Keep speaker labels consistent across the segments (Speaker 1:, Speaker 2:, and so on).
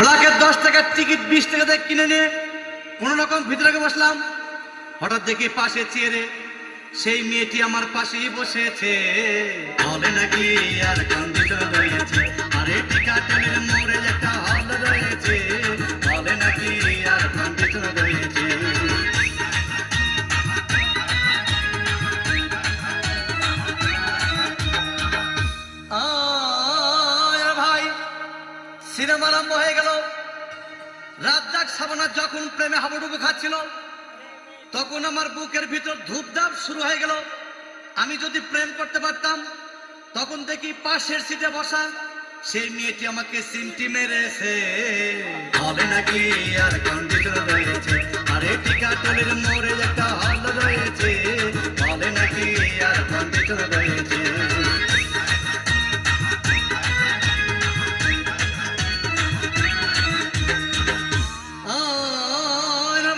Speaker 1: ব্লকের 10 টাকার টিকিট 20 টাকা দিয়ে কিনে নিয়ে কোনো রকম ভিতরে বসলাম। হঠাৎ দেখি পাশে চেয়ারে সেই মেয়েটি আমার পাশেই বসেছে। বলে নাকি আর কন্ডিশন রয়েছে, আরে টিকাটলের মোড়ে একটা হল রয়েছে। বলে নাকি আর কন্ডিশন রয়েছে। ভাই সিনেমা আরম্ভ হয়ে গেল। রাজ্জাক সাবানা যখন প্রেমে হাবুডুবু খাচ্ছিল তখন আমার বুকের ভিতর ধূপধাপ শুরু হয়ে গেল। আমি যদি প্রেম করতে পারতাম। তখন দেখি পাশের সিটে বসা সেই মেয়েটি আমাকে সিমটি মেরেছে। বলে নাকি আর কন্ডিশন রয়েছে, আরে টিকাটলের মোড়ে একটা হল রয়েছে। বলে নাকি আর কন্ডিশন রয়েছে।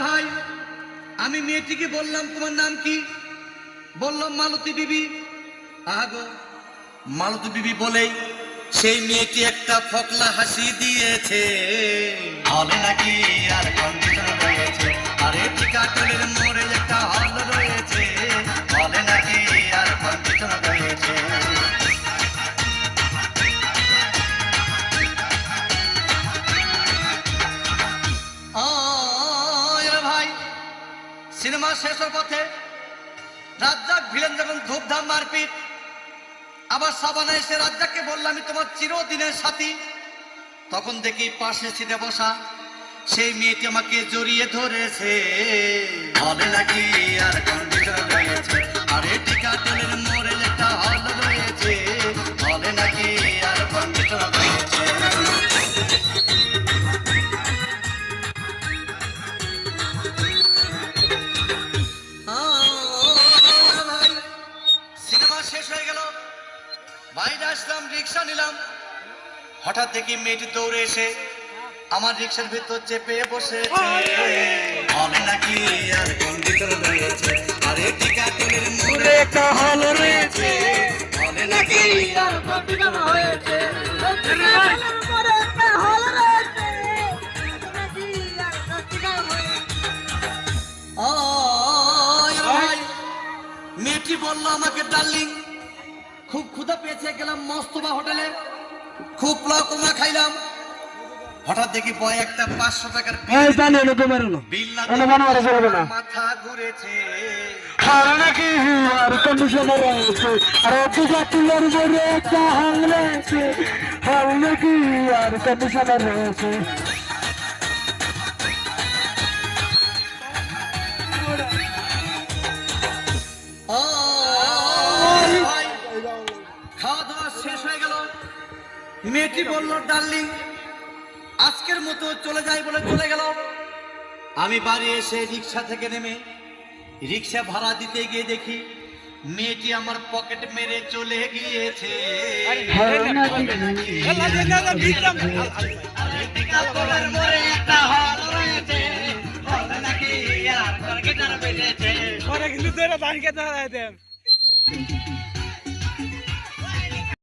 Speaker 1: ভাই আমি মেয়েটিকে বললাম তোমার নাম কি? বললাম মালতী বিবি। আগো মালতী বিবি বলেই সেই মেয়েটি একটা ফকলা হাসি দিয়েছে। বলে নাকি আর কন্ডিশন রয়েছে, আরে টিকাটলের মোড়ে একটা হল রয়েছে। বলে নাকি আর কন্ডিশন রয়েছে। ভাই সিনেমা শেষ হওয়ার পথে রাজ্জাক ভিলেন যখন ধূপধাম মারপিট, আবার সাবানা এসে রাজ্জাককে বললাম আমি তোমার চিরদিনের সাথী। তখন দেখি পাশে সিটে বসা সেই মেয়েটি আমাকে জড়িয়ে ধরেছে। বলে নাকি আর কন্ডিশন রয়েছে, আরে টিকাটলের মোড়ে একটা হল রয়েছে। বলে নাকি আর কন্ডিশন রয়েছে। সিনেমা শেষ হয়ে গেল। বাইরে আসলাম, রিক্সা নিলাম। হঠাৎ দেখি মেয়েটি দৌড়ে এসে আমার রিক্সার ভিতর চেপে বসেছে। বলে নাকি আর কন্ডিশন রয়েছে, আরে টিকাটলের মোড়ে একটা হল রয়েছে। বলে নাকি আর কন্ডিশন হয়েছে। মেয়েটি বললো আমাকে ডার্লিং খুব ক্ষুধা পেয়েছে, গেলাম মস্তবা হোটেলে, খুব পোলাও কোমা খাইলাম। হঠাৎ দেখি বয় একটা 500 টাকার বিল মাথা ঘুরেছে।
Speaker 2: নাকি আর কন্ডিশন রয়েছে, আরে টিকাটলের মোড়ে একটা হল রয়েছে। হল নাকি আর কন্ডিশন রয়েছে।
Speaker 1: খাওয়া দাওয়া শেষ হয়ে গেল। মেয়েটি বলল ডার্লিং আজকের মতো চলে যাই বলে চলে গেল। আমি বাড়ি এসে রিক্সা থেকে নেমে রিক্সা ভাড়া দিতে গিয়ে দেখি মেয়েটি আমার পকেট মেরে চলে গিয়েছে।
Speaker 3: কিন্তু